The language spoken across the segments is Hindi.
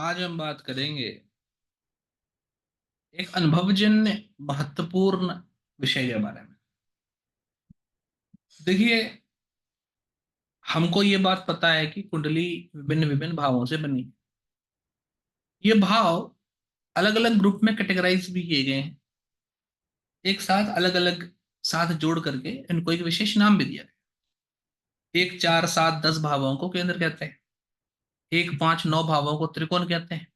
आज हम बात करेंगे एक अनुभवजन्य महत्वपूर्ण विषय के बारे में। देखिए, हमको ये बात पता है कि कुंडली विभिन्न विभिन्न भावों से बनी है। ये भाव अलग अलग ग्रुप में कैटेगराइज भी किए गए हैं, एक साथ अलग अलग साथ जोड़ करके इनको एक विशेष नाम भी दिया गया। एक चार सात 10 भावों को केंद्र कहते हैं। एक पांच 9 भावों को त्रिकोण कहते हैं।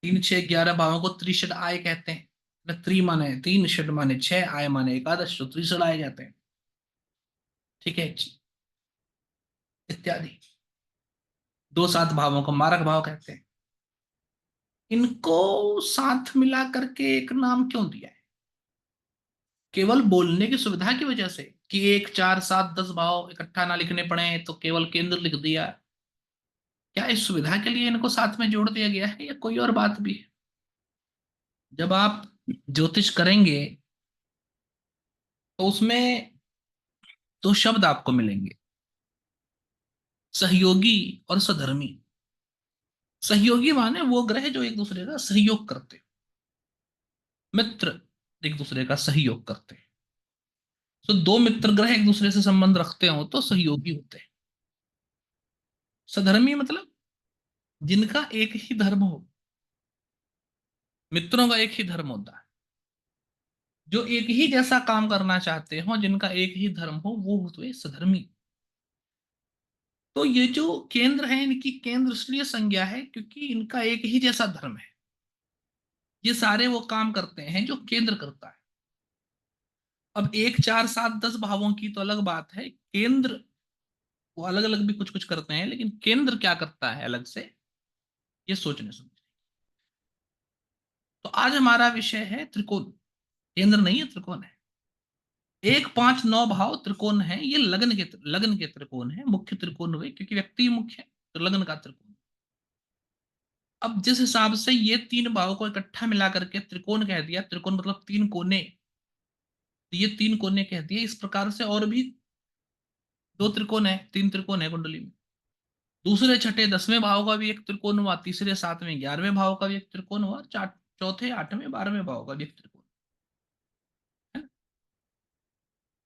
तीन छह 11 भावों को त्रिषद आय कहते हैं। त्रि माने तीन, षड माने छह, आय माने एकादश, तो त्रिषद आय कहते हैं। ठीक है, इत्यादि। दो सात भावों को मारक भाव कहते हैं। इनको साथ मिला करके एक नाम क्यों दिया है? केवल बोलने की सुविधा की वजह से कि एक चार सात 10 भाव इकट्ठा ना लिखने पड़े तो केवल केंद्र लिख दिया? क्या इस सुविधा के लिए इनको साथ में जोड़ दिया गया है या कोई और बात भी है? जब आप ज्योतिष करेंगे तो उसमें दो शब्द आपको मिलेंगे, सहयोगी और सधर्मी। सहयोगी माने वो ग्रह जो एक दूसरे का सहयोग करते हो। मित्र एक दूसरे का सहयोग करते हैं। तो दो मित्र ग्रह एक दूसरे से संबंध रखते हो तो सहयोगी होते हैं। सधर्मी मतलब जिनका एक ही धर्म हो। मित्रों का एक ही धर्म होता है। जो एक ही जैसा काम करना चाहते हो, जिनका एक ही धर्म हो, वो हुए सधर्मी। तो ये जो केंद्र है, इनकी केंद्र इसलिए संज्ञा है क्योंकि इनका एक ही जैसा धर्म है। ये सारे वो काम करते हैं जो केंद्र करता है। अब एक चार सात 10 भावों की तो अलग बात है, केंद्र वो अलग अलग भी कुछ कुछ करते हैं, लेकिन केंद्र क्या करता है अलग से, ये सोचने समझ। तो आज हमारा विषय है त्रिकोण। केंद्र नहीं है, त्रिकोण है। एक पांच 9 भाव त्रिकोण है। ये लग्न के त्रिकोण है। मुख्य त्रिकोण हुए क्योंकि व्यक्ति मुख्य है, तो लग्न का त्रिकोण। अब जिस हिसाब से ये तीन भाव को इकट्ठा मिला करके त्रिकोण कह दिया, त्रिकोण मतलब तीन कोने, तो ये तीन कोने कह दिए। इस प्रकार से और भी दो त्रिकोण है, तीन त्रिकोण है कुंडली में। दूसरे छठे 10वें भाव का भी एक त्रिकोण हुआ, तीसरे सातवें 11वें भाव का भी एक त्रिकोण हुआ, चौथे 8वें 12वें भाव का भी एक त्रिकोण है।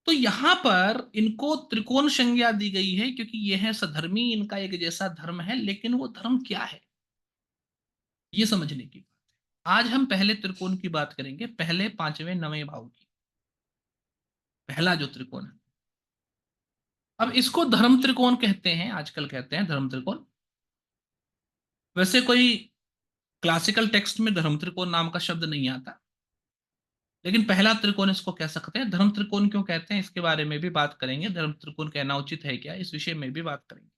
तो यहां पर इनको त्रिकोण संज्ञा दी गई है क्योंकि यह है सधर्मी, इनका एक जैसा धर्म है। लेकिन वो धर्म क्या है, ये समझने की बात है। आज हम पहले त्रिकोण की बात करेंगे, पहले पांचवें 9वें भाव की। पहला जो त्रिकोण है, अब इसको धर्म त्रिकोण कहते हैं, आजकल कहते हैं धर्म त्रिकोण। वैसे कोई क्लासिकल टेक्स्ट में धर्म त्रिकोण नाम का शब्द नहीं आता, लेकिन पहला त्रिकोण इसको कह सकते हैं। धर्म त्रिकोण क्यों कहते हैं इसके बारे में भी बात करेंगे। धर्म त्रिकोण कहना उचित है क्या, इस विषय में भी बात करेंगे।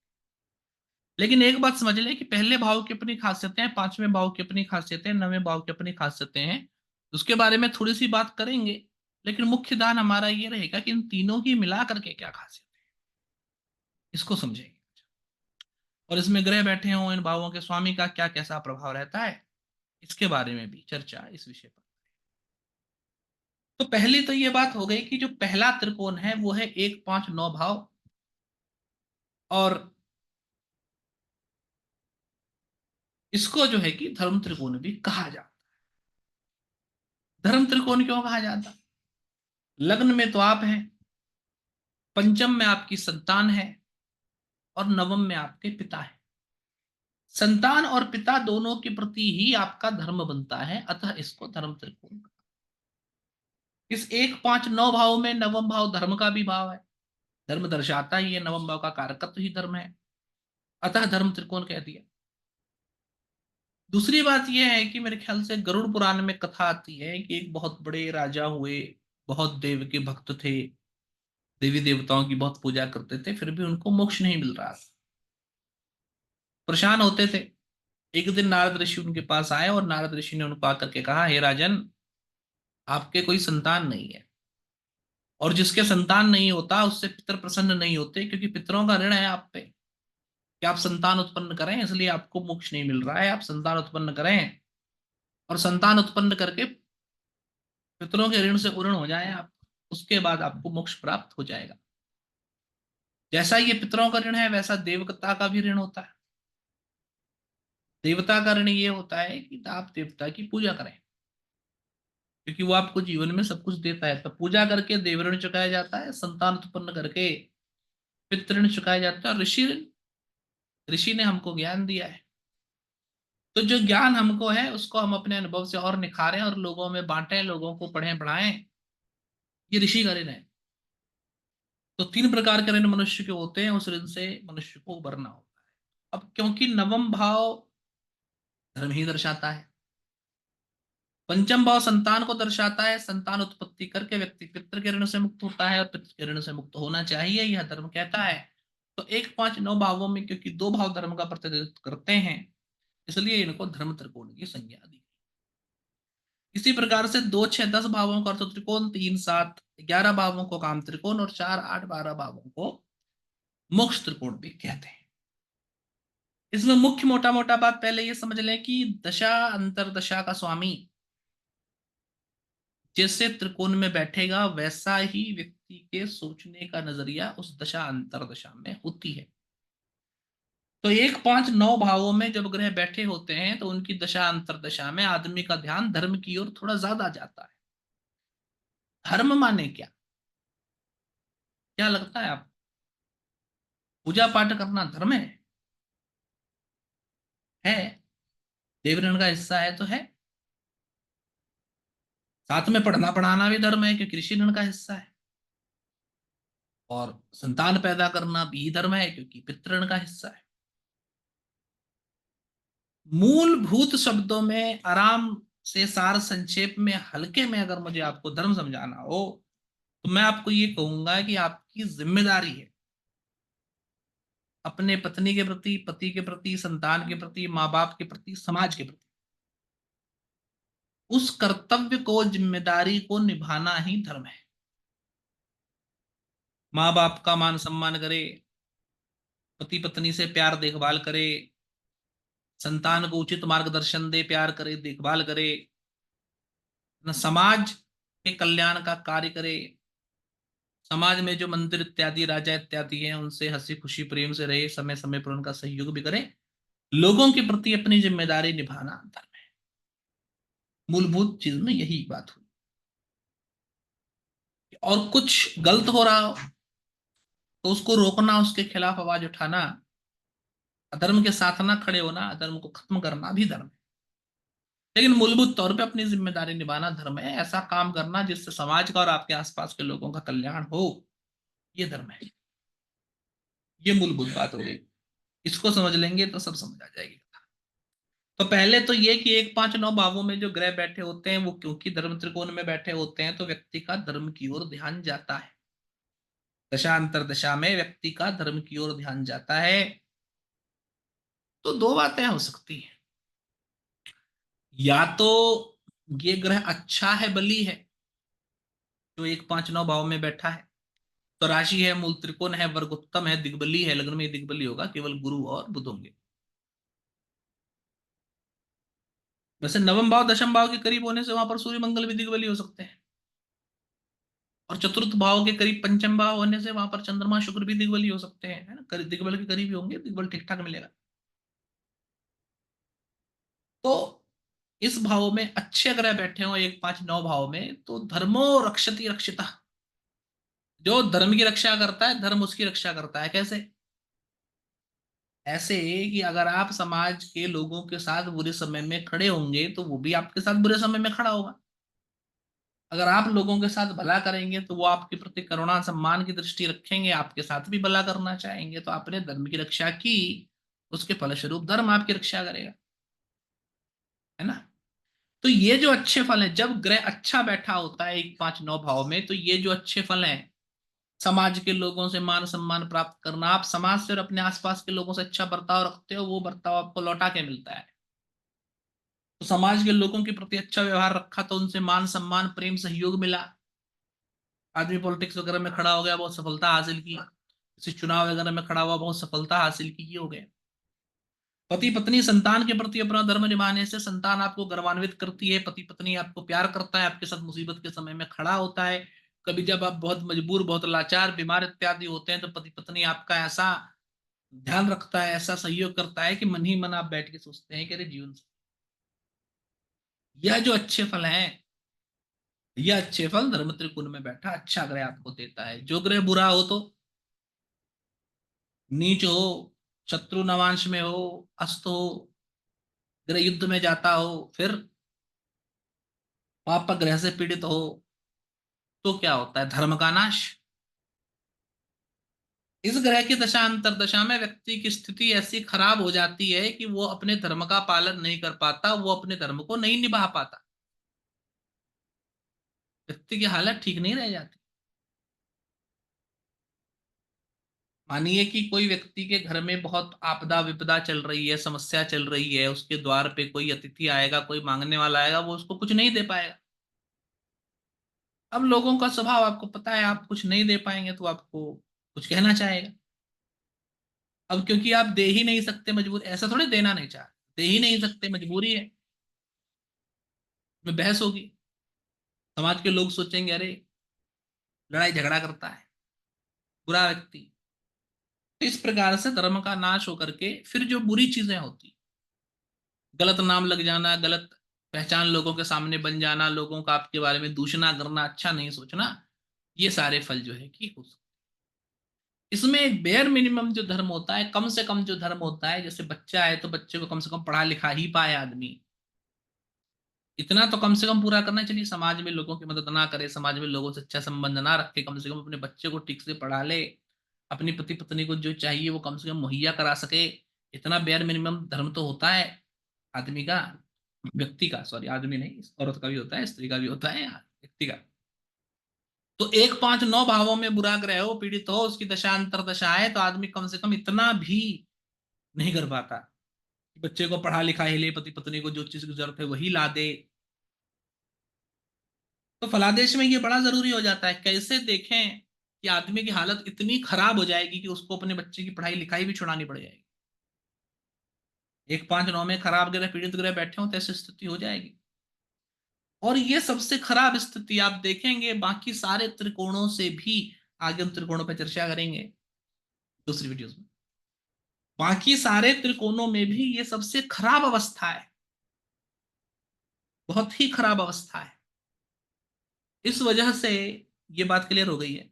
लेकिन एक बात समझ लें कि पहले भाव की अपनी खासियतें हैं, पांचवें भाव की अपनी खासियतें, 9वें भाव की अपनी खासियतें हैं। उसके बारे में थोड़ी सी बात करेंगे, लेकिन मुख्य ध्यान हमारा ये रहेगा कि इन तीनों की मिला करके क्या खासियत है, इसको समझेंगे। और इसमें ग्रह बैठे हों, इन भावों के स्वामी का क्या कैसा प्रभाव रहता है, इसके बारे में भी चर्चा इस विषय पर। तो पहली तो ये बात हो गई कि जो पहला त्रिकोण है वो है एक पांच 9 भाव। और इसको जो है कि धर्म त्रिकोण भी कहा जाता है। धर्म त्रिकोण क्यों कहा जाता? लग्न में तो आप हैं, पंचम में आपकी संतान है, और नवम में आपके पिता है। संतान और पिता दोनों के प्रति ही आपका धर्म बनता है, अतः इसको धर्म त्रिकोण। इस एक पांच 9 भाव में नवम भाव धर्म का भी भाव है। धर्म दर्शाता ही है, नवम भाव का कारकत्व ही धर्म है, अतः धर्म त्रिकोण कह दिया। दूसरी बात यह है कि मेरे ख्याल से गरुड़ पुराण में कथा आती है कि एक बहुत बड़े राजा हुए, बहुत देव के भक्त थे, देवी देवताओं की बहुत पूजा करते थे, फिर भी उनको मोक्ष नहीं मिल रहा था, परेशान होते थे। एक दिन नारद ऋषि उनके पास आए और नारद ऋषि ने उनको आकर के कहा, हे राजन, आपके कोई संतान नहीं है, और जिसके संतान नहीं होता उससे पितर प्रसन्न नहीं होते, क्योंकि पितरों का ऋण है आप पे कि आप संतान उत्पन्न करें, इसलिए आपको मोक्ष नहीं मिल रहा है। आप संतान उत्पन्न करें, और संतान उत्पन्न करके पितरों के ऋण से उऋण हो जाए आप, उसके बाद आपको मोक्ष प्राप्त हो जाएगा। जैसा ये पितरों का ऋण है, वैसा देवता का भी ऋण होता है। देवता का ऋण ये होता है कि आप देवता की पूजा करें, क्योंकि वो आपको जीवन में सब कुछ देता है। तो पूजा करके देव ऋण चुकाया जाता है, संतान उत्पन्न करके पितृ ऋण चुकाया जाता है, और ऋषि ने हमको ज्ञान दिया है। तो जो ज्ञान हमको है उसको हम अपने अनुभव से और निखारें और लोगों में बांटें, लोगों को पढ़ें पढ़ाएं। ये ऋषि का ऋण है। तो 3 प्रकार के ऋण मनुष्य के होते हैं, उस ऋण से मनुष्य को उबरना होता है। अब क्योंकि नवम भाव धर्म ही दर्शाता है, पंचम भाव संतान को दर्शाता है, संतान उत्पत्ति करके व्यक्ति पितृ के ऋण से मुक्त होता है और पितृ के ऋण से मुक्त होना चाहिए, यह धर्म कहता है। तो 1 5 9 भावों में क्योंकि 2 भाव धर्म का प्रतिनिधित्व करते हैं, इसलिए इनको धर्म त्रिकोण की संज्ञा दी। इसी प्रकार से 2 6 10 भावों का अर्थ त्रिकोण, 3 7 11 भावों को काम त्रिकोण और 4 8 12 भावों को मोक्ष त्रिकोण भी कहते हैं। इसमें मुख्य मोटा मोटा बात पहले ये समझ लें कि दशा अंतरदशा का स्वामी जैसे त्रिकोण में बैठेगा, वैसा ही व्यक्ति के सोचने का नजरिया उस दशा अंतरदशा में होती है। तो 1 5 9 भावों में जब ग्रह बैठे होते हैं तो उनकी दशा अंतरदशा में आदमी का ध्यान धर्म की ओर थोड़ा ज्यादा जाता है। धर्म माने क्या? क्या लगता है आप? पूजा पाठ करना धर्म है? देवरण का हिस्सा है तो है। साथ में पढ़ना पढ़ाना भी धर्म है, क्योंकि ऋषि ऋण का हिस्सा है। और संतान पैदा करना भी धर्म है, क्योंकि पितृण का हिस्सा है। मूलभूत शब्दों में आराम से, सार संक्षेप में, हल्के में अगर मुझे आपको धर्म समझाना हो तो मैं आपको ये कहूंगा कि आपकी जिम्मेदारी है अपने पत्नी के प्रति, पति के प्रति, संतान के प्रति, माँ बाप के प्रति, समाज के प्रति, उस कर्तव्य को, जिम्मेदारी को निभाना ही धर्म है। माँ बाप का मान सम्मान करे, पति पत्नी से प्यार देखभाल करे, संतान को उचित मार्गदर्शन दे, प्यार करे, देखभाल करे, न समाज के कल्याण का कार्य करे, समाज में जो मंदिर इत्यादि, राजा इत्यादि हैं, उनसे हंसी खुशी प्रेम से रहे, समय समय पर उनका सहयोग भी करे। लोगों के प्रति अपनी जिम्मेदारी निभाना धर्म है। मूलभूत चीज में यही बात हुई। और कुछ गलत हो रहा हो तो उसको रोकना, उसके खिलाफ आवाज उठाना, अधर्म के साथ ना खड़े होना, अधर्म को खत्म करना भी धर्म है। लेकिन मूलभूत तौर पे अपनी जिम्मेदारी निभाना धर्म है। ऐसा काम करना जिससे समाज का और आपके आसपास के लोगों का कल्याण हो, ये धर्म है। ये मूलभूत बात हो गई। इसको समझ लेंगे तो सब समझ आ जाएगी। तो पहले तो ये कि 1 5 9 भावों में जो ग्रह बैठे होते हैं वो क्योंकि धर्म त्रिकोण में बैठे होते हैं, तो व्यक्ति का धर्म की ओर ध्यान जाता है। दशा अंतरदशा में व्यक्ति का धर्म की ओर ध्यान जाता है। तो 2 बातें हो सकती हैं, या तो ये ग्रह अच्छा है, बली है, जो 1 5 9 भाव में बैठा है, तो राशि है, मूल त्रिकोण है, वर्ग उत्तम है, दिग्बली है, लग्न में दिग्बली होगा, केवल गुरु और बुध होंगे। वैसे नवम भाव दशम भाव के करीब होने से वहां पर सूर्य मंगल भी दिग्बली हो सकते हैं, और चतुर्थ भाव के करीब पंचम भाव होने से वहां पर चंद्रमा शुक्र भी दिग्बली हो सकते हैं, है ना, दिग्बल के करीब ही होंगे, दिग्बल ठीक ठाक मिलेगा। तो इस भाव में अच्छे ग्रह बैठे हो 1 5 9 भाव में, तो धर्मो रक्षति रक्षिता, जो धर्म की रक्षा करता है धर्म उसकी रक्षा करता है। कैसे? ऐसे कि अगर आप समाज के लोगों के साथ बुरे समय में खड़े होंगे तो वो भी आपके साथ बुरे समय में खड़ा होगा। अगर आप लोगों के साथ भला करेंगे तो वो आपके प्रति करुणा सम्मान की दृष्टि रखेंगे, आपके साथ भी भला करना चाहेंगे। तो आपने धर्म की रक्षा की, उसके फलस्वरूप धर्म आपकी रक्षा करेगा, है ना। तो ये जो अच्छे फल है, जब ग्रह अच्छा बैठा होता है 1 5 9 भाव में, तो ये जो अच्छे फल हैं, समाज के लोगों से मान सम्मान प्राप्त करना, आप समाज से और अपने आसपास के लोगों से अच्छा बर्ताव रखते हो, वो बर्ताव आपको लौटा के मिलता है। तो समाज के लोगों के प्रति अच्छा व्यवहार रखा तो उनसे मान सम्मान प्रेम सहयोग मिला। आदमी पॉलिटिक्स वगैरह में खड़ा हो गया, बहुत सफलता हासिल की, किसी चुनाव वगैरह में खड़ा हुआ, बहुत सफलता हासिल की, ये हो गया। पति पत्नी संतान के प्रति अपना धर्म निभाने से संतान आपको गर्वान्वित करती है, पति पत्नी आपको प्यार करता है, आपके साथ मुसीबत के समय में खड़ा होता है। कभी जब आप बहुत मजबूर, बहुत लाचार, बीमार इत्यादि होते हैं, तो पति पत्नी आपका ऐसा ध्यान रखता है, ऐसा सहयोग करता है कि मन ही मन आप बैठ के सोचते हैं कि अरे जीवन से यह जो अच्छे फल हैं, यह अच्छे फल धर्म त्रिकोण में बैठा अच्छा ग्रह आपको देता है। जो ग्रह बुरा हो तो नीच हो, शत्रु नवांश में हो, अस्त हो, ग्रह युद्ध में जाता हो, फिर पाप ग्रह से पीड़ित हो, तो क्या होता है? धर्म का नाश। इस ग्रह की दशा अंतर दशा में व्यक्ति की स्थिति ऐसी खराब हो जाती है कि वो अपने धर्म का पालन नहीं कर पाता, वो अपने धर्म को नहीं निभा पाता, व्यक्ति की हालत ठीक नहीं रह जाती। मानिए कि कोई व्यक्ति के घर में बहुत आपदा विपदा चल रही है, समस्या चल रही है, उसके द्वार पे कोई अतिथि आएगा, कोई मांगने वाला आएगा, वो उसको कुछ नहीं दे पाएगा। अब लोगों का स्वभाव आपको पता है, आप कुछ नहीं दे पाएंगे तो आपको कुछ कहना चाहेगा। अब क्योंकि आप दे ही नहीं सकते, मजबूर, ऐसा थोड़ी देना नहीं चाह, दे ही नहीं सकते, मजबूरी है, में बहस होगी, समाज के लोग सोचेंगे अरे लड़ाई झगड़ा करता है, बुरा व्यक्ति। तो इस प्रकार से धर्म का नाश होकर के फिर जो बुरी चीजें होती, गलत नाम लग जाना, गलत पहचान लोगों के सामने बन जाना, लोगों का आपके बारे में दूषणा करना, अच्छा नहीं सोचना, ये सारे फल जो है कि हो सकते। इसमें एक बेयर मिनिमम जो धर्म होता है, कम से कम जो धर्म होता है, जैसे बच्चा है तो बच्चे को कम से कम पढ़ा लिखा ही पाए आदमी, इतना तो कम से कम पूरा करना चाहिए। समाज में लोगों की मदद ना करे, समाज में लोगों से अच्छा संबंध ना रखे, कम से कम अपने बच्चे को ठीक से पढ़ा ले, अपनी पति पत्नी को जो चाहिए वो कम से कम मुहैया करा सके, इतना बेयर मिनिमम धर्म तो होता है आदमी का, व्यक्ति का, सॉरी आदमी नहीं, औरत का भी होता है, स्त्री का भी होता है, व्यक्ति का। तो एक पांच नौ भावों में बुरा ग्रह हो, पीड़ित हो, उसकी दशा अंतर दशा है, तो आदमी कम से कम इतना भी नहीं कर पाता कि बच्चे को पढ़ा लिखा ही ले, पति पत्नी को जो चीज की जरूरत है वही ला दे। तो फलादेश में ये बड़ा जरूरी हो जाता है, कैसे देखें कि आदमी की हालत इतनी खराब हो जाएगी कि उसको अपने बच्चे की पढ़ाई लिखाई भी छुड़ानी पड़ जाएगी। एक पांच नौ में खराब ग्रह, पीड़ित ग्रह बैठे हो तो ऐसी स्थिति हो जाएगी। और ये सबसे खराब स्थिति आप देखेंगे बाकी सारे त्रिकोणों से भी, आगे हम त्रिकोणों पर चर्चा करेंगे दूसरी वीडियोस में, बाकी सारे त्रिकोणों में भी ये सबसे खराब अवस्था है, बहुत ही खराब अवस्था है। इस वजह से ये बात क्लियर हो गई है।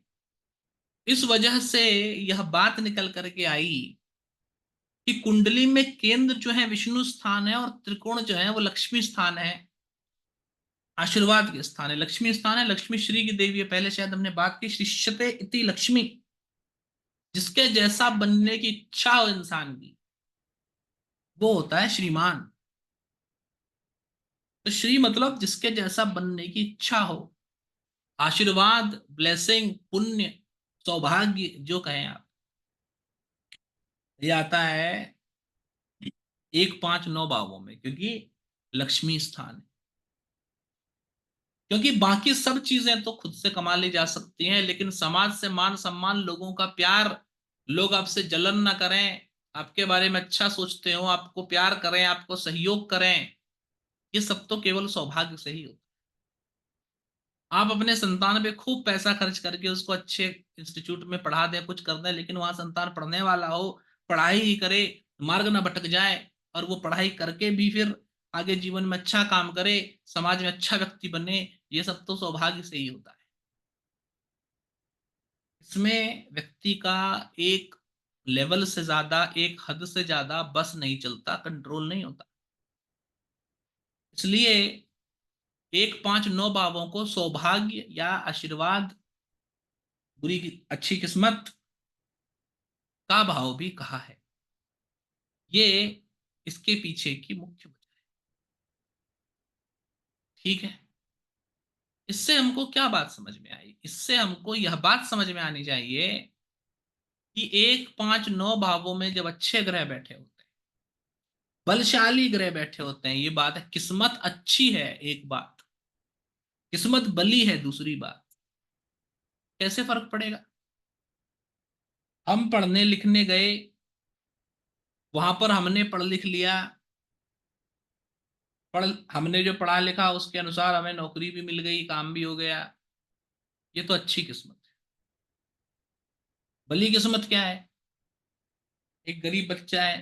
इस वजह से यह बात निकल करके आई कि कुंडली में केंद्र जो है विष्णु स्थान है, और त्रिकोण जो है वो लक्ष्मी स्थान है, आशीर्वाद के स्थान है, लक्ष्मी स्थान है, लक्ष्मी श्री की देवी है। पहले शायद हमने बात की, शिष्यते इति लक्ष्मी, जिसके जैसा बनने की इच्छा हो इंसान की, वो होता है श्रीमान। तो श्री मतलब जिसके जैसा बनने की इच्छा हो, आशीर्वाद, ब्लेसिंग, पुण्य, सौभाग्य जो कहें आप, ये आता है एक पांच नौ भावों में, क्योंकि लक्ष्मी स्थान है। क्योंकि बाकी सब चीजें तो खुद से कमा ली जा सकती हैं, लेकिन समाज से मान सम्मान, लोगों का प्यार, लोग आपसे जलन ना करें, आपके बारे में अच्छा सोचते हो, आपको प्यार करें, आपको सहयोग करें, ये सब तो केवल सौभाग्य से ही होता है। आप अपने संतान पे खूब पैसा खर्च करके उसको अच्छे इंस्टीट्यूट में पढ़ा दें, कुछ कर दें, लेकिन वहां संतान पढ़ने वाला हो, पढ़ाई ही करे, मार्ग ना भटक जाए, और वो पढ़ाई करके भी फिर आगे जीवन में अच्छा काम करे, समाज में अच्छा व्यक्ति बने, ये सब तो सौभाग्य से ही होता है। इसमें व्यक्ति का एक लेवल से ज्यादा, एक हद से ज्यादा बस नहीं चलता, कंट्रोल नहीं होता। इसलिए एक पांच नौ भावों को सौभाग्य या आशीर्वाद, बुरी अच्छी किस्मत का भाव भी कहा है। ये इसके पीछे की मुख्य वजह है। ठीक है, इससे हमको क्या बात समझ में आई? इससे हमको यह बात समझ में आनी चाहिए कि एक पांच नौ भावों में जब अच्छे ग्रह बैठे होते हैं, बलशाली ग्रह बैठे होते हैं, ये बात है, किस्मत अच्छी है एक बात, किस्मत बली है दूसरी बात। कैसे फर्क पड़ेगा? हम पढ़ने लिखने गए, वहां पर हमने पढ़ लिख लिया, पढ़ हमने जो पढ़ा लिखा उसके अनुसार हमें नौकरी भी मिल गई, काम भी हो गया, ये तो अच्छी किस्मत है। भली किस्मत क्या है? एक गरीब बच्चा है,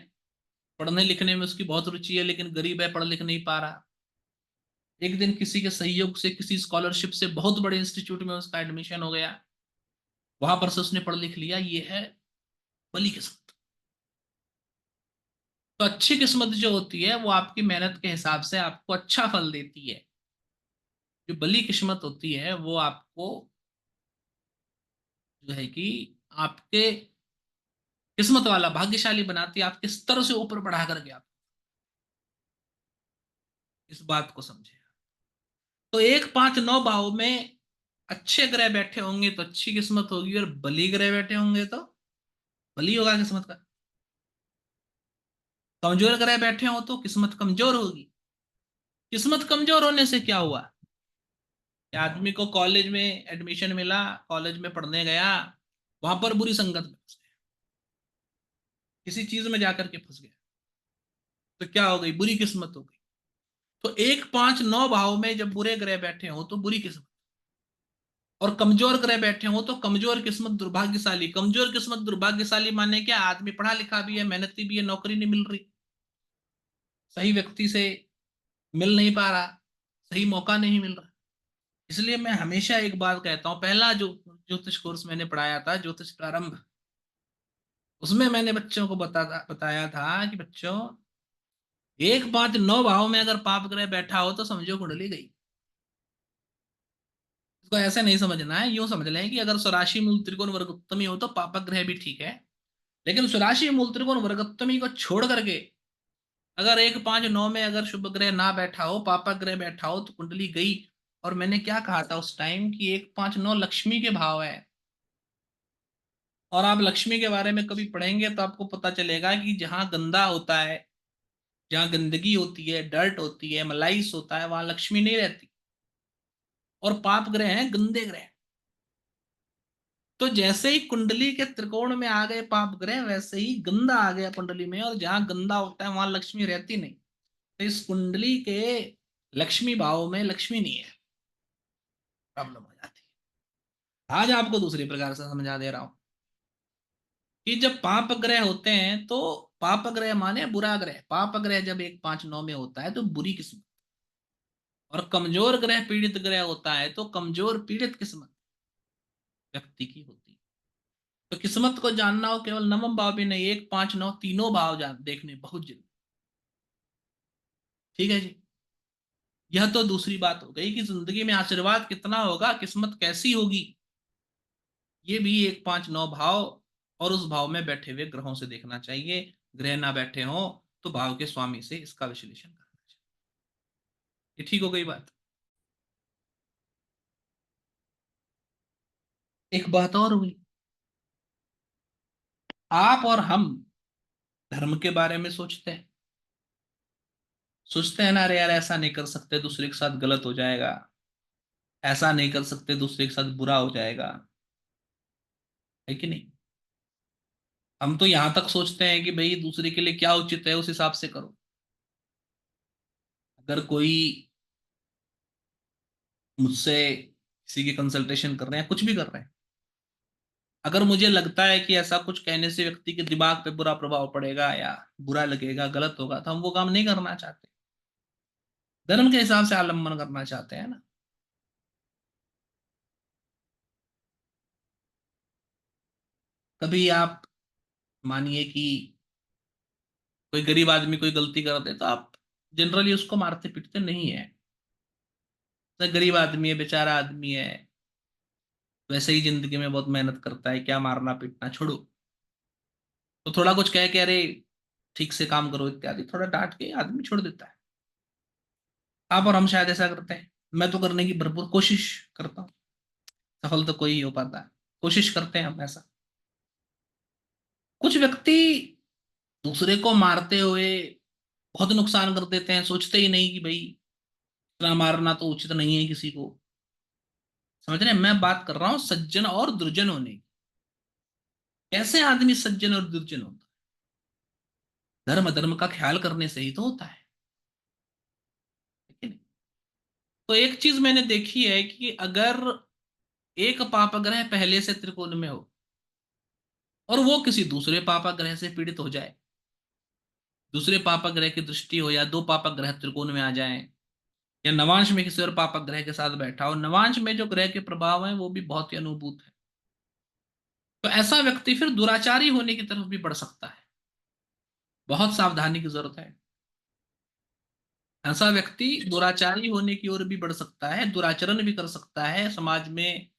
पढ़ने लिखने में उसकी बहुत रुचि है, लेकिन गरीब है, पढ़ लिख नहीं पा रहा। एक दिन किसी के सहयोग से, किसी स्कॉलरशिप से बहुत बड़े इंस्टीट्यूट में उसका एडमिशन हो गया, वहां पर से उसने पढ़ लिख लिया। ये है भली किस्मत। तो अच्छी किस्मत जो होती है वो आपकी मेहनत के हिसाब से आपको अच्छा फल देती है। जो भली किस्मत होती है वो आपको जो है कि आपके किस्मत वाला भाग्यशाली बनाती है, आपके स्तर से ऊपर बढ़ा करके। आप इस बात को समझे। तो 1 5 9 भाव में अच्छे ग्रह बैठे होंगे तो अच्छी किस्मत होगी, और बली ग्रह बैठे होंगे तो बली होगा किस्मत का। कमजोर ग्रह बैठे हो तो किस्मत कमजोर होगी। किस्मत कमजोर होने से क्या हुआ कि आदमी को कॉलेज में एडमिशन मिला, कॉलेज में पढ़ने गया, वहां पर बुरी संगत में फंस गया, किसी चीज में जाकर के फंस गया, तो क्या हो गई, बुरी किस्मत हो गई। तो 1 5 9 भाव में जब बुरे ग्रह बैठे हो तो बुरी किस्मत, और कमजोर ग्रह बैठे हो तो कमजोर किस्मत दुर्भाग्यशाली। कमजोर किस्मत दुर्भाग्यशाली माने क्या, आदमी पढ़ा लिखा भी है, मेहनती भी है, नौकरी नहीं मिल रही, सही व्यक्ति से मिल नहीं पा रहा, सही मौका नहीं मिल रहा। इसलिए मैं हमेशा एक बात कहता हूँ, पहला जो ज्योतिष कोर्स मैंने पढ़ाया था, ज्योतिष प्रारंभ, उसमें मैंने बच्चों को बताया था कि बच्चों, 1 5 9 भाव में अगर पाप ग्रह बैठा हो तो समझो कुंडली गई। इसको ऐसे नहीं समझना है, यूं समझ लें कि अगर स्वराशि मूल त्रिकोण वर्गोत्तमी हो तो पापक ग्रह भी ठीक है, लेकिन स्वराशि मूल त्रिकोण वर्गोत्तमी को छोड़ करके अगर 1 5 9 में अगर शुभ ग्रह ना बैठा हो, पापक ग्रह बैठा हो, तो कुंडली गई। और मैंने क्या कहा था उस टाइम कि 1 5 9 लक्ष्मी के भाव है। और आप लक्ष्मी के बारे में कभी पढ़ेंगे तो आपको पता चलेगा कि जहां गंदा होता है, जहां गंदगी होती है, डर्ट होती है, मलाइस होता है, वहां लक्ष्मी नहीं रहती। और पाप ग्रह हैं गंदे ग्रह। तो जैसे ही कुंडली के त्रिकोण में आ गए पाप ग्रह, वैसे ही गंदा आ गया कुंडली में, और जहां गंदा होता है वहां लक्ष्मी रहती नहीं। तो इस कुंडली के लक्ष्मी भाव में लक्ष्मी नहीं है, प्रॉब्लम हो जाती है। आज आपको दूसरी प्रकार से समझा दे रहा हूं कि जब पाप ग्रह होते हैं तो पाप ग्रह माने बुरा ग्रह, पाप ग्रह जब 1 5 9 में होता है तो बुरी किस्मत। और कमजोर ग्रह पीड़ित ग्रह होता है तो कमजोर पीड़ित किस्मत व्यक्ति की होती है। तो किस्मत को जानना हो केवल नवम भाव भी नहीं, 1 5 9 तीनों भाव जान देखने बहुत जरूरी। ठीक है जी। यह तो दूसरी बात हो गई कि जिंदगी में आशीर्वाद कितना होगा, किस्मत कैसी होगी, ये भी 1 5 9 भाव और उस भाव में बैठे हुए ग्रहों से देखना चाहिए। ग्रह ना बैठे हो तो भाव के स्वामी से इसका विश्लेषण करना चाहिए। ये ठीक हो गई बात। एक बात और हुई, आप और हम धर्म के बारे में सोचते हैं ना, अरे यार ऐसा नहीं कर सकते, दूसरे के साथ गलत हो जाएगा, ऐसा नहीं कर सकते, दूसरे के साथ बुरा हो जाएगा, है कि नहीं। हम तो यहां तक सोचते हैं कि भाई दूसरे के लिए क्या उचित है उस हिसाब से करो। अगर कोई मुझसे किसी की कंसल्टेशन कर रहे हैं, कुछ भी कर रहे हैं, अगर मुझे लगता है कि ऐसा कुछ कहने से व्यक्ति के दिमाग पे बुरा प्रभाव पड़ेगा या बुरा लगेगा, गलत होगा, तो हम वो काम नहीं करना चाहते, धर्म के हिसाब से आलम्बन करना चाहते हैं ना। कभी आप मानिए कि कोई गरीब आदमी कोई गलती कर दे तो आप जनरली उसको मारते पीटते नहीं है। तो गरीब आदमी है, बेचारा आदमी है, वैसे ही जिंदगी में बहुत मेहनत करता है, क्या मारना पीटना, छोड़ो। तो थोड़ा कुछ कह के, अरे ठीक से काम करो इत्यादि, थोड़ा डांट के आदमी छोड़ देता है। आप और हम शायद ऐसा करते हैं। मैं तो करने की भरपूर कोशिश करता हूँ, सफल तो कोई ही हो पाता है, कोशिश करते हैं हम ऐसा। कुछ व्यक्ति दूसरे को मारते हुए बहुत नुकसान कर देते हैं, सोचते ही नहीं कि भाई इतना मारना तो उचित नहीं है किसी को। समझ रहे हैं, मैं बात कर रहा हूं सज्जन और दुर्जन होने की। कैसे आदमी सज्जन और दुर्जन होता है, धर्म धर्म का ख्याल करने से ही तो होता है कि नहीं। तो एक चीज मैंने देखी है कि अगर एक पाप ग्रह पहले से त्रिकोण में हो, और वो किसी दूसरे पापा ग्रह से पीड़ित हो जाए, दूसरे पापा ग्रह की दृष्टि हो, या दो पापा ग्रह त्रिकोण में आ जाएं, या नवांश में किसी और पापक ग्रह के साथ बैठा हो। नवांश में जो ग्रह के प्रभाव हैं वो भी बहुत ही अनुभूत है। तो ऐसा व्यक्ति फिर दुराचारी होने की तरफ भी बढ़ सकता है। बहुत सावधानी की जरूरत है। ऐसा व्यक्ति दुराचारी होने की ओर भी बढ़ सकता है, दुराचरण भी कर सकता है, समाज में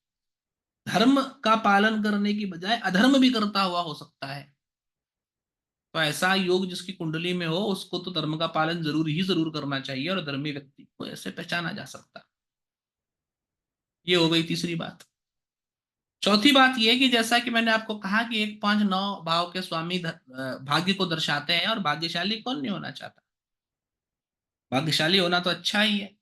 धर्म का पालन करने की बजाय अधर्म भी करता हुआ हो सकता है। तो ऐसा योग जिसकी कुंडली में हो उसको तो धर्म का पालन जरूर ही जरूर करना चाहिए, और धर्मी व्यक्ति को ऐसे पहचाना जा सकता है। ये हो गई तीसरी बात। चौथी बात यह कि जैसा कि मैंने आपको कहा कि एक पांच नौ भाव के स्वामी भाग्य को दर्शाते हैं, और भाग्यशाली कौन नहीं होना चाहता। भाग्यशाली होना तो अच्छा ही है।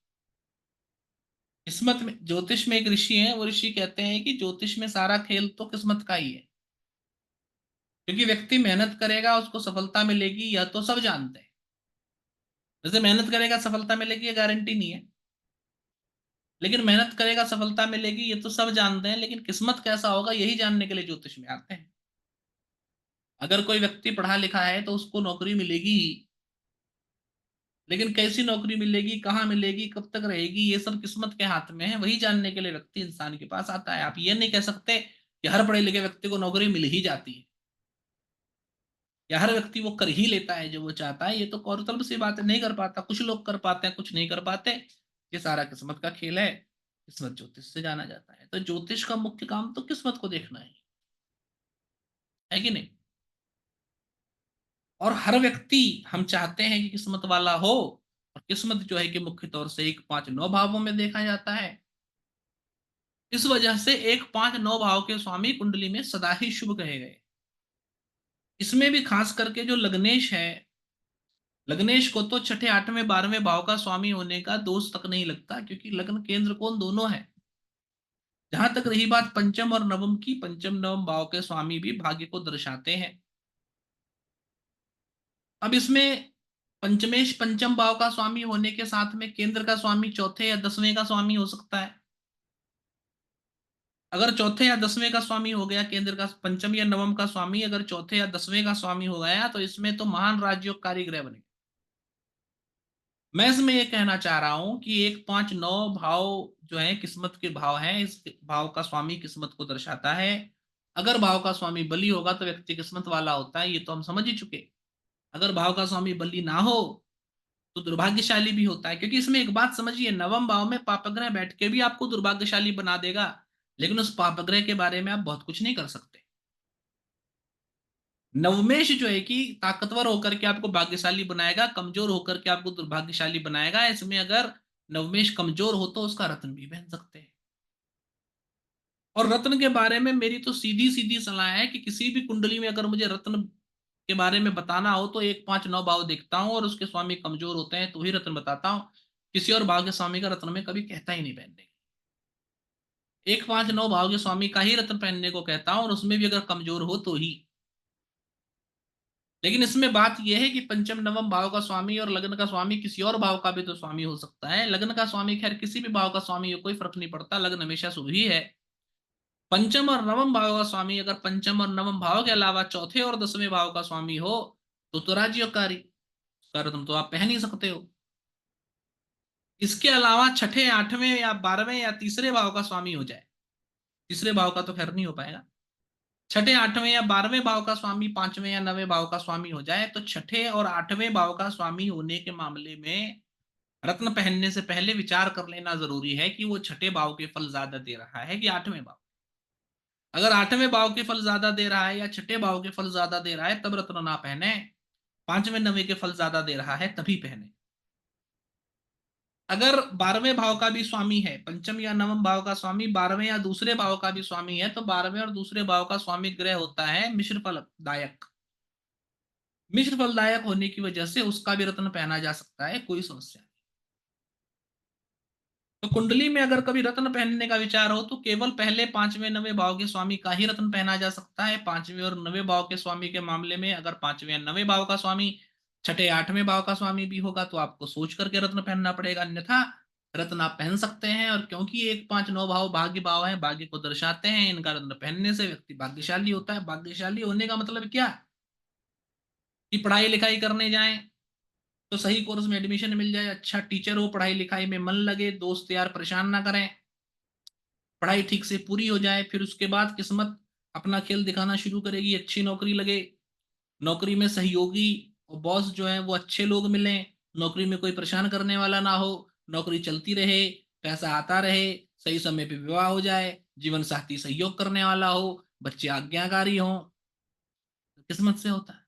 किस्मत में, ज्योतिष में एक ऋषि है, वो ऋषि कहते हैं कि ज्योतिष में सारा खेल तो किस्मत का ही है। क्योंकि व्यक्ति मेहनत करेगा उसको सफलता मिलेगी, यह तो सब जानते हैं। जैसे मेहनत करेगा सफलता मिलेगी, ये गारंटी नहीं है, लेकिन मेहनत करेगा सफलता मिलेगी ये तो सब जानते हैं। लेकिन किस्मत कैसा होगा यही जानने के लिए ज्योतिष में आते हैं। अगर कोई व्यक्ति पढ़ा लिखा है तो उसको नौकरी मिलेगी ही, लेकिन कैसी नौकरी मिलेगी, कहाँ मिलेगी, कब तक रहेगी, ये सब किस्मत के हाथ में है। वही जानने के लिए व्यक्ति इंसान के पास आता है। आप ये नहीं कह सकते कि हर पढ़े लिखे व्यक्ति को नौकरी मिल ही जाती है, या हर व्यक्ति वो कर ही लेता है जो वो चाहता है। ये तो कौरतलब सी बात है, नहीं कर पाता। कुछ लोग कर पाते हैं, कुछ नहीं कर पाते। ये सारा किस्मत का खेल है। किस्मत ज्योतिष से जाना जाता है। तो ज्योतिष का मुख्य काम तो किस्मत को देखना है कि नहीं। और हर व्यक्ति, हम चाहते हैं कि किस्मत वाला हो। और किस्मत जो है कि मुख्य तौर से एक पांच नौ भावों में देखा जाता है। इस वजह से एक पांच नौ भाव के स्वामी कुंडली में सदा ही शुभ कहे गए। इसमें भी खास करके जो लग्नेश है, लग्नेश को तो छठे आठवें बारहवें भाव का स्वामी होने का दोष तक नहीं लगता, क्योंकि लग्न केंद्र कौन दोनों है। जहां तक रही बात पंचम और नवम की, पंचम नवम भाव के स्वामी भी भाग्य को दर्शाते हैं। अब इसमें पंचमेश पंचम भाव का स्वामी होने के साथ में केंद्र का स्वामी चौथे या दसवें का स्वामी हो सकता है। अगर चौथे या दसवें का स्वामी हो गया, केंद्र का पंचम या नवम का स्वामी अगर चौथे या दसवें का स्वामी हो गया, तो इसमें तो महान राजयोगकारी ग्रह बने। मैं इसमें ये कहना चाह रहा हूं कि एक पांच नौ भाव जो है किस्मत के भाव हैं। इस भाव का स्वामी किस्मत को दर्शाता है। अगर भाव का स्वामी बली होगा तो व्यक्ति किस्मत वाला होता है, ये तो हम समझ ही चुके। अगर भाव का स्वामी बली ना हो तो दुर्भाग्यशाली भी होता है। क्योंकि इसमें एक बात समझिए, नवम भाव में पापग्रह बैठ के भी आपको दुर्भाग्यशाली बना देगा, लेकिन उस पापग्रह के बारे में आप बहुत कुछ नहीं कर सकते। नवमेश जो है कि ताकतवर होकर के आपको भाग्यशाली बनाएगा, कमजोर होकर के आपको दुर्भाग्यशाली बनाएगा। इसमें अगर नवमेश कमजोर हो तो उसका रत्न भी पहन सकते हैं। और रत्न के बारे में मेरी तो सीधी सीधी सलाह है कि किसी भी कुंडली में अगर मुझे रत्न के बारे में बताना हो तो एक पांच नौ भाव देखता हूं, और उसके स्वामी कमजोर होते हैं तो ही रत्न बताता हूं। किसी और भाव के स्वामी का रत्न में कभी कहता ही नहीं पहनने। एक पांच नौ भाव के स्वामी का ही रत्न पहनने को कहता हूं, और उसमें भी अगर कमजोर हो तो ही। लेकिन इसमें बात यह है कि पंचम नवम भाव का स्वामी और लग्न का स्वामी किसी और भाव का भी तो स्वामी हो सकता है। लग्न का स्वामी खैर किसी भी भाव का स्वामी हो, कोई फर्क नहीं पड़ता, लग्न हमेशा शुभ ही है। पंचम और नवम भाव का स्वामी अगर पंचम और नवम भाव के अलावा चौथे और दसवें भाव का स्वामी हो तो राज्यकारी उसका रत्न तो आप पहन ही सकते हो। इसके अलावा छठे आठवें या बारहवें या तीसरे भाव का स्वामी हो जाए, तीसरे भाव का तो खैर नहीं हो पाएगा, छठे आठवें या बारहवें भाव का स्वामी पांचवें या नवें भाव का स्वामी हो जाए, तो छठे और आठवें भाव का स्वामी होने के मामले में रत्न पहनने से पहले विचार कर लेना जरूरी है कि वो छठे भाव के फल ज्यादा दे रहा है कि आठवें भाव। अगर आठवें भाव के फल ज्यादा दे रहा है या छठे भाव के फल ज्यादा दे रहा है तब रत्न ना पहने। पांचवें नवें के फल ज्यादा दे रहा है तभी पहने। अगर बारहवें भाव का भी स्वामी है, पंचम या नवम भाव का स्वामी बारहवें या दूसरे भाव का भी स्वामी है, तो बारहवें और दूसरे भाव का स्वामी ग्रह होता है मिश्र फलदायक। मिश्र फलदायक होने की वजह से उसका भी रत्न पहना जा सकता है, कोई समस्या नहीं। तो कुंडली में अगर कभी रत्न पहनने का विचार हो तो केवल पहले पांचवें नवें भाव के स्वामी का ही रत्न पहना जा सकता है। पांचवें और नवें भाव के स्वामी के मामले में अगर पांचवें या नवें भाव का स्वामी छठे आठवें भाव का स्वामी भी होगा तो आपको सोच करके रत्न पहनना पड़ेगा, अन्यथा रत्न आप पहन सकते हैं, और क्योंकि ये 1 5 9 भाव भाग्य भाव है, भाग्य को दर्शाते हैं, इनका रत्न पहनने से व्यक्ति भाग्यशाली होता है। भाग्यशाली होने का मतलब क्या, कि पढ़ाई लिखाई करने जाएं तो सही कोर्स में एडमिशन मिल जाए, अच्छा टीचर हो, पढ़ाई लिखाई में मन लगे, दोस्त यार परेशान ना करें, पढ़ाई ठीक से पूरी हो जाए, फिर उसके बाद किस्मत अपना खेल दिखाना शुरू करेगी, अच्छी नौकरी लगे, नौकरी में सहयोगी और बॉस जो है वो अच्छे लोग मिलें, नौकरी में कोई परेशान करने वाला ना हो, नौकरी चलती रहे, पैसा आता रहे, सही समय पे विवाह हो जाए, जीवन साथी सहयोग करने वाला हो, बच्चे आज्ञाकारी हों, किस्मत से होता है।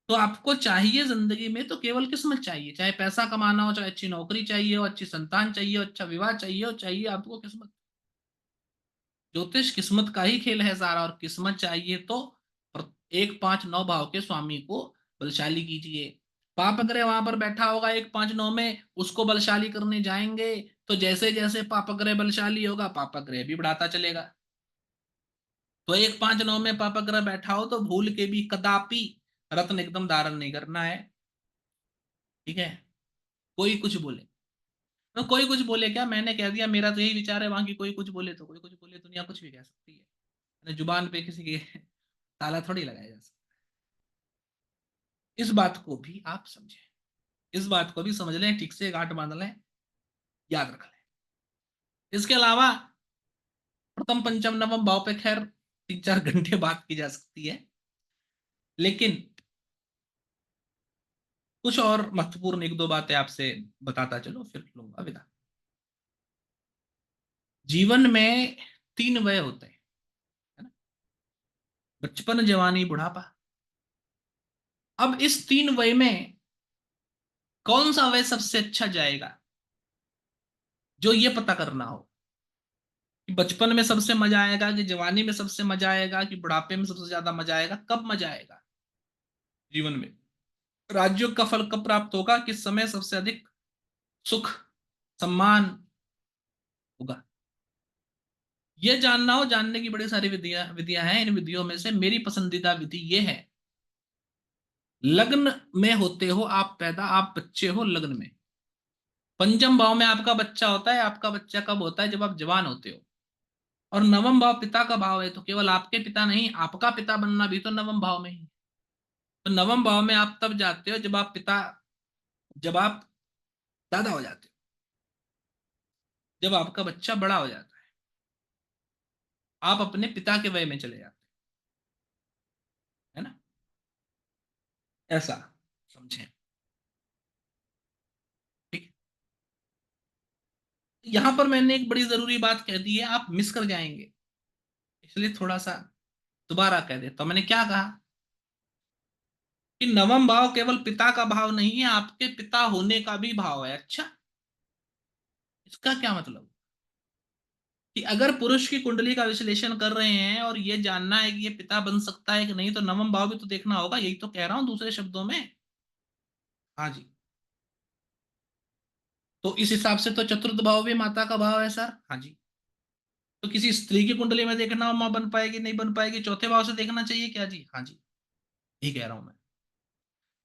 तो आपको चाहिए जिंदगी में तो केवल किस्मत चाहिए, चाहे पैसा कमाना हो, चाहे अच्छी नौकरी चाहिए हो, अच्छी संतान चाहिए हो, अच्छा विवाह चाहिए हो, चाहिए आपको किस्मत। ज्योतिष किस्मत का ही खेल है सारा, और किस्मत चाहिए तो 1 5 9 भाव के स्वामी को बलशाली कीजिए। पाप ग्रह वहां पर बैठा होगा 1 5 9 में, उसको बलशाली करने जाएंगे तो जैसे जैसे पाप ग्रह बलशाली होगा, पाप ग्रह भी बढ़ाता चलेगा। तो 1 5 9 में पाप ग्रह बैठा हो तो भूल के भी कदापि रत्न एकदम धारण नहीं करना है। ठीक है, कोई कुछ बोले तो कोई कुछ बोले क्या, मैंने कह दिया मेरा तो यही विचार है, वहां की कोई कुछ बोले तो कोई कुछ बोले, दुनिया कुछ भी कह सकती है, जुबान पे किसी के ताला थोड़ी लगाया जा सकता। इस बात को भी आप समझें, इस बात को भी समझ लें, ठीक से गांठ बांध लें, याद रख लें। इसके अलावा प्रथम पंचम नवम भाव पे खैर 3 4 घंटे बात की जा सकती है, लेकिन कुछ और महत्वपूर्ण 1 2 बातें आपसे बताता चलो, फिर लूंगा विदा। जीवन में 3 वय होते हैं, है ना, बचपन, जवानी, बुढ़ापा। अब इस 3 वय में कौन सा वय सबसे अच्छा जाएगा, जो ये पता करना हो कि बचपन में सबसे मजा आएगा, कि जवानी में सबसे मजा आएगा, कि बुढ़ापे में सबसे ज्यादा मजा आएगा, कब मजा आएगा जीवन में, राज्यों का फल कब प्राप्त होगा, किस समय सबसे अधिक सुख सम्मान होगा, ये जानना हो, जानने की बड़ी सारी विधियां विधियां हैं। इन विधियों में से मेरी पसंदीदा विधि ये है, लग्न में होते हो आप पैदा, आप बच्चे हो लग्न में, पंचम भाव में आपका बच्चा होता है, आपका बच्चा कब होता है, जब आप जवान होते हो, और नवम भाव पिता का भाव है, तो केवल आपके पिता नहीं, आपका पिता बनना भी तो नवम भाव में ही। तो नवम भाव में आप तब जाते हो जब आप दादा हो जाते हो, जब आपका बच्चा बड़ा हो जाता है, आप अपने पिता के वय में चले जाते हैं, है ना, ऐसा समझें। ठीक है, यहां पर मैंने एक बड़ी जरूरी बात कह दी है, आप मिस कर जाएंगे, इसलिए थोड़ा सा दोबारा कह देता हूं। मैंने क्या कहा कि नवम भाव केवल पिता का भाव नहीं है, आपके पिता होने का भी भाव है। अच्छा, इसका क्या मतलब, कि अगर पुरुष की कुंडली का विश्लेषण कर रहे हैं और ये जानना है कि ये पिता बन सकता है कि नहीं, तो नवम भाव भी तो देखना होगा, यही तो कह रहा हूं दूसरे शब्दों में। हाँ जी, तो इस हिसाब से तो चतुर्थ भाव भी माता का भाव है सर। हाँ जी, तो किसी स्त्री की कुंडली में देखना हो मां बन पाएगी नहीं बन पाएगी, चौथे भाव से देखना चाहिए क्या जी। हाँ जी, यही कह रहा हूं मैं।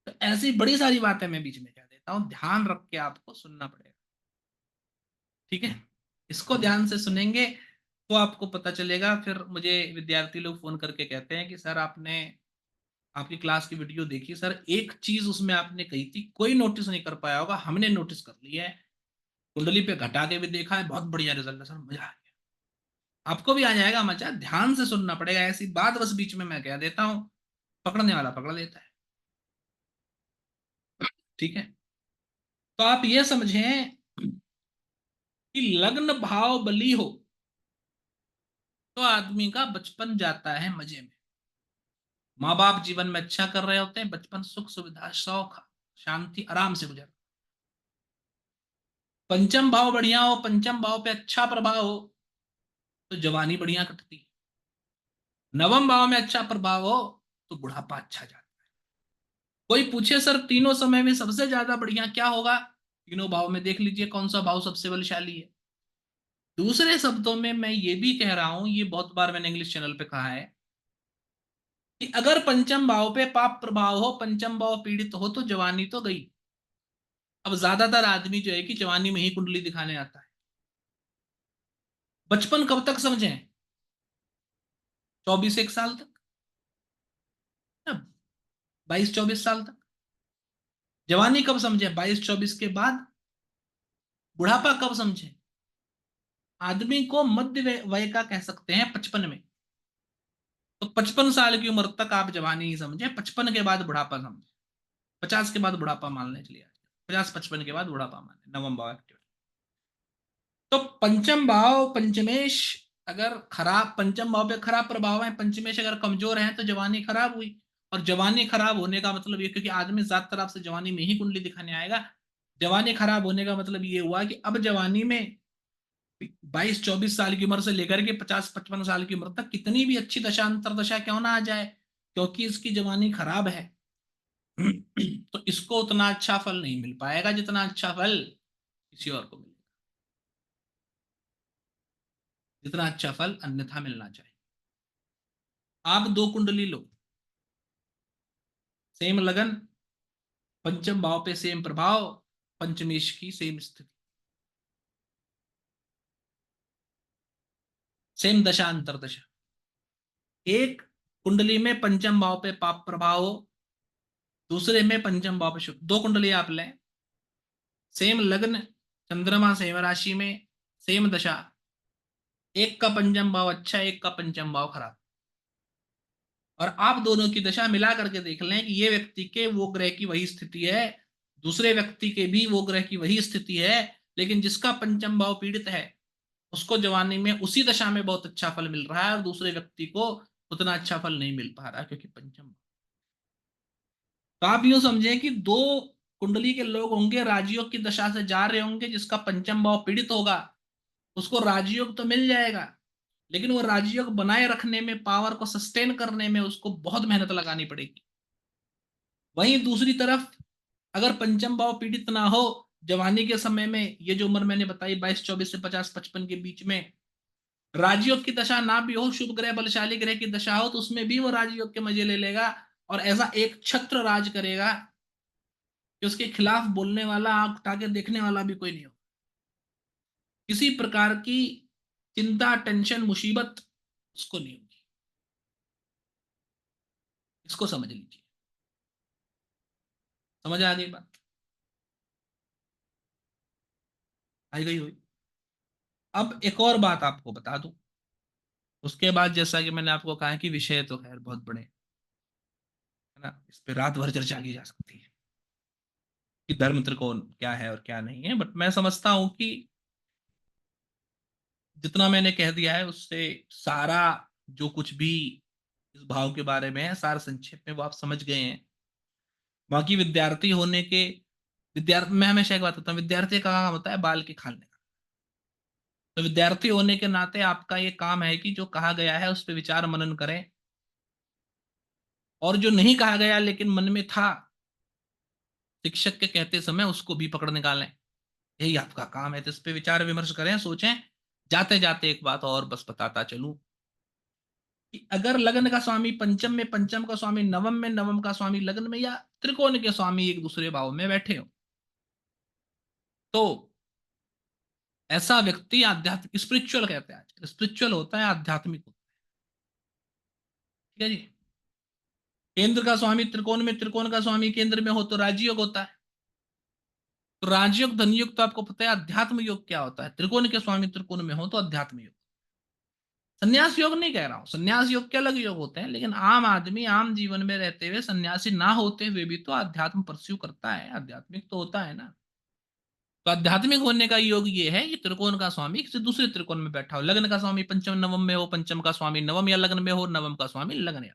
तो ऐसी बड़ी सारी बातें मैं बीच में कह देता हूं, ध्यान रख के आपको सुनना पड़ेगा। ठीक है, इसको ध्यान से सुनेंगे तो आपको पता चलेगा। फिर मुझे विद्यार्थी लोग फोन करके कहते हैं कि सर आपने आपकी क्लास की वीडियो देखी सर, एक चीज उसमें आपने कही थी कोई नोटिस नहीं कर पाया होगा, हमने नोटिस कर लिया है, कुंडली पे घटा के भी देखा है, बहुत बढ़िया रिजल्ट है सर, मजा आ गया। आपको भी आ जाएगा मजा, ध्यान से सुनना पड़ेगा, ऐसी बात बस बीच में मैं कह देता हूँ, पकड़ने वाला पकड़ लेता है। ठीक है, तो आप ये समझें कि लग्न भाव बली हो तो आदमी का बचपन जाता है मजे में, माँ बाप जीवन में अच्छा कर रहे होते हैं, बचपन सुख सुविधा शौक शांति आराम से गुजर। पंचम भाव बढ़िया हो, पंचम भाव पे अच्छा प्रभाव हो, तो जवानी बढ़िया कटती है। नवम भाव में अच्छा प्रभाव हो तो बुढ़ापा अच्छा जाता है। कोई पूछे सर तीनों समय में सबसे ज्यादा बढ़िया क्या होगा, तीनों भाव में देख लीजिए कौन सा भाव सबसे बलशाली है। दूसरे शब्दों में मैं ये भी कह रहा हूं, ये बहुत बार मैंने इंग्लिश चैनल पे कहा है, कि अगर पंचम भाव पे पाप प्रभाव हो, पंचम भाव पीड़ित हो, तो जवानी तो गई, अब ज्यादातर आदमी जो है कि जवानी में ही कुंडली दिखाने आता है। बचपन कब तक समझें? 24 1 साल तक ना, 22 24 साल तक। जवानी कब समझे? 22 24 के बाद। बुढ़ापा कब समझे? आदमी को मध्य वय का कह सकते हैं 55 में। तो 55 साल की उम्र तक आप जवानी ही समझे, 55 के बाद बुढ़ापा समझे। 50 के बाद बुढ़ापा मानने चलिए, 50 55 के बाद बुढ़ापा माने, नवम भाव एक्टिव। तो पंचम भाव पंचमेश अगर खराब, पंचम भाव पे खराब प्रभाव है, पंचमेश अगर कमजोर है तो जवानी खराब हुई। और जवानी खराब होने का मतलब ये, क्योंकि आदमी ज्यादातर आपसे जवानी में ही कुंडली दिखाने आएगा, जवानी खराब होने का मतलब ये हुआ कि अब जवानी में 22 24 साल की उम्र से लेकर के 50 55 साल की उम्र तक कितनी भी अच्छी दशा अंतर दशा क्यों ना आ जाए, क्योंकि इसकी जवानी खराब है तो इसको उतना अच्छा फल नहीं मिल पाएगा जितना अच्छा फल किसी और को मिलेगा, जितना अच्छा फल अन्यथा मिलना चाहिए। आप दो कुंडली लो, सेम लगन, पंचम भाव पे सेम प्रभाव, पंचमेश की सेम स्थिति, सेम दशा अंतर दशा। एक कुंडली में पंचम भाव पे पाप प्रभाव हो, दूसरे में पंचम भाव पे शुभ, दो कुंडली आप लें, सेम लग्न, चंद्रमा सेम राशि में, सेम दशा, एक का पंचम भाव अच्छा, एक का पंचम भाव खराब, और आप दोनों की दशा मिला करके देख लें कि ये व्यक्ति के वो ग्रह की वही स्थिति है, दूसरे व्यक्ति के भी वो ग्रह की वही स्थिति है, लेकिन जिसका पंचम भाव पीड़ित है उसको जवानी में उसी दशा में बहुत अच्छा फल मिल रहा है, और दूसरे व्यक्ति को उतना अच्छा फल नहीं मिल पा रहा क्योंकि पंचम। तो आप यूं समझें कि दो कुंडली के लोग होंगे, राजयोग की दशा से जा रहे होंगे, जिसका पंचम भाव पीड़ित होगा उसको राजयोग तो मिल जाएगा, लेकिन वो राजयोग बनाए रखने में, पावर को सस्टेन करने में उसको बहुत मेहनत लगानी पड़ेगी। वहीं दूसरी तरफ अगर पंचम भाव पीड़ित ना हो, जवानी के समय में ये जो उम्र मैंने बताई 22 24 से 50 55 के बीच में राजयोग की दशा ना भी हो, शुभ ग्रह बलशाली ग्रह की दशा हो, तो उसमें भी वो राजयोग के मजे ले लेगा, और ऐसा एक छत्र राज करेगा कि उसके खिलाफ बोलने वाला, आंख उठा के देखने वाला भी कोई नहीं हो। किसी प्रकार की चिंता टेंशन मुसीबत उसको नहीं होगी। इसको समझ लीजिए। समझ आ गई बात? आई गई हुई। अब एक और बात आपको बता दूं, उसके बाद जैसा कि मैंने आपको कहा कि विषय तो खैर बहुत बड़े हैं, है ना, इस पे रात भर चर्चा की जा सकती है कि धर्म त्रिकोण क्या है और क्या नहीं है, बट मैं समझता हूं कि जितना मैंने कह दिया है उससे सारा जो कुछ भी इस भाव के बारे में है, सारा संक्षेप में वो आप समझ गए हैं। बाकी विद्यार्थी होने के, विद्यार्थी, मैं हमेशा एक बात कहता हूँ, विद्यार्थी का काम होता है बाल के खाने का। तो विद्यार्थी होने के नाते आपका ये काम है कि जो कहा गया है उस पर विचार मनन करें, और जो नहीं कहा गया लेकिन मन में था शिक्षक के कहते समय उसको भी पकड़ निकालें। यही आपका काम है, तो इस पे विचार विमर्श करें, सोचें। जाते जाते एक बात और बस बताता चलूं कि अगर लग्न का स्वामी पंचम में, पंचम का स्वामी नवम में, नवम का स्वामी लग्न में, या त्रिकोण के स्वामी एक दूसरे भाव में बैठे हो, तो ऐसा व्यक्ति आध्यात्मिक, स्पिरिचुअल कहते हैं, आज स्पिरिचुअल होता है, आध्यात्मिक होता है। ठीक है जी। केंद्र का स्वामी त्रिकोण में, त्रिकोण का स्वामी केंद्र में हो तो राजयोग होता है। तो राजयोग धन योग तो आपको पता है। अध्यात्म योग क्या होता है? त्रिकोण के स्वामी त्रिकोण में हो तो अध्यात्म योग। संन्यास योग नहीं कह रहा हूं, संन्यास योग के अलग योग होते हैं, लेकिन आम आदमी आम जीवन में रहते हुए सन्यासी ना होते हुए भी तो अध्यात्म परस्यू करता है, आध्यात्मिक तो होता है ना। तो आध्यात्मिक होने का योग ये है कि त्रिकोण का स्वामी किसी दूसरे त्रिकोण में बैठा हो, लग्न का स्वामी पंचम नवम में हो, पंचम का स्वामी नवम या लग्न में हो, नवम का स्वामी लग्न या,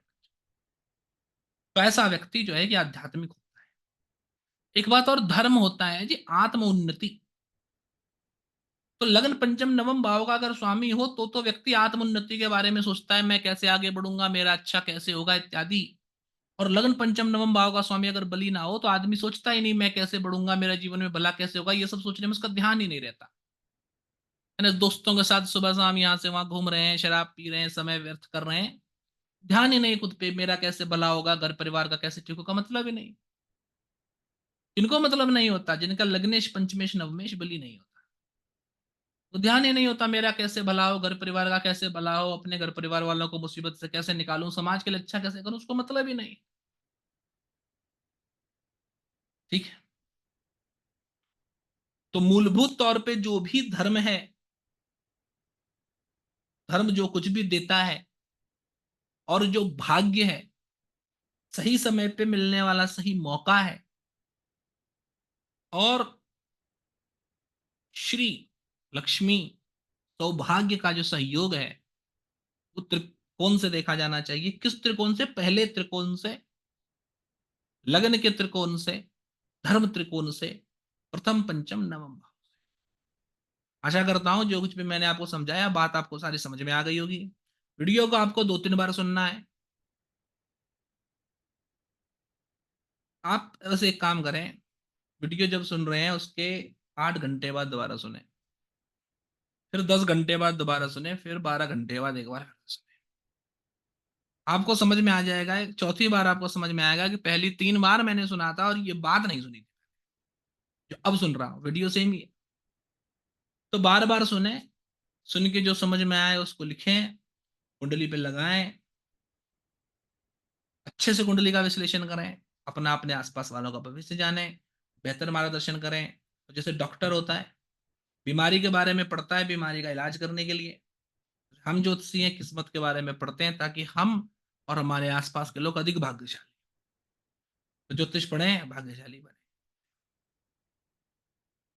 तो ऐसा व्यक्ति जो है कि आध्यात्मिक होता है। एक बात और, धर्म होता है जी आत्म उन्नति। तो लग्न पंचम नवम भाव का अगर स्वामी हो तो व्यक्ति आत्म उन्नति के बारे में सोचता है, मैं कैसे आगे बढ़ूंगा, मेरा अच्छा कैसे होगा इत्यादि। और लग्न पंचम नवम भाव का स्वामी अगर बली ना हो तो आदमी सोचता ही नहीं मैं कैसे बढ़ूंगा, मेरा जीवन में भला कैसे होगा, ये सब सोचने में उसका ध्यान ही नहीं रहता है ना। दोस्तों के साथ सुबह शाम यहाँ से वहां घूम रहे हैं, शराब पी रहे हैं, समय व्यर्थ कर रहे हैं, ध्यान ही नहीं खुद पे, मेरा कैसे भला होगा, घर परिवार का कैसे ठीक होगा, मतलब ही नहीं। इनको मतलब नहीं होता, जिनका लग्नेश पंचमेश नवमेश बलि नहीं होता, तो ध्यान ही नहीं होता मेरा कैसे भला हो, घर परिवार का कैसे भला हो, अपने घर परिवार वालों को मुसीबत से कैसे निकालूं, समाज के लिए अच्छा कैसे करूं, उसको मतलब ही नहीं। ठीक है। तो मूलभूत तौर पे जो भी धर्म है, धर्म जो कुछ भी देता है, और जो भाग्य है, सही समय पे मिलने वाला सही मौका है, और श्री लक्ष्मी सौभाग्य का जो सहयोग है, वो त्रिकोण से देखा जाना चाहिए। किस त्रिकोण से? पहले त्रिकोण से, लग्न के त्रिकोण से, धर्म त्रिकोण से, प्रथम पंचम नवम भाव। आशा करता हूं जो कुछ भी मैंने आपको समझाया, बात आपको सारी समझ में आ गई होगी। वीडियो को आपको 2-3 बार सुनना है। आप बस एक काम करें, वीडियो जब सुन रहे हैं उसके 8 घंटे बाद दोबारा सुने, फिर 10 घंटे बाद दोबारा सुने, फिर 12 घंटे बाद एक बार सुने। आपको समझ में आ जाएगा। चौथी बार आपको समझ में आएगा कि पहली 3 बार मैंने सुना था और ये बात नहीं सुनी थी, जो अब सुन रहा हूँ वीडियो सेम ही है। तो बार बार सुने, सुन के जो समझ में आए उसको लिखें, कुंडली पे लगाएं, अच्छे से कुंडली का विश्लेषण करें, अपना अपने आसपास वालों का भविष्य जाने, बेहतर मार्गदर्शन करें। तो जैसे डॉक्टर होता है, बीमारी के बारे में पढ़ता है बीमारी का इलाज करने के लिए, हम ज्योतिषी हैं किस्मत के बारे में पढ़ते हैं ताकि हम और हमारे आसपास के लोग अधिक भाग्यशाली, तो ज्योतिष पढ़ें भाग्यशाली बने।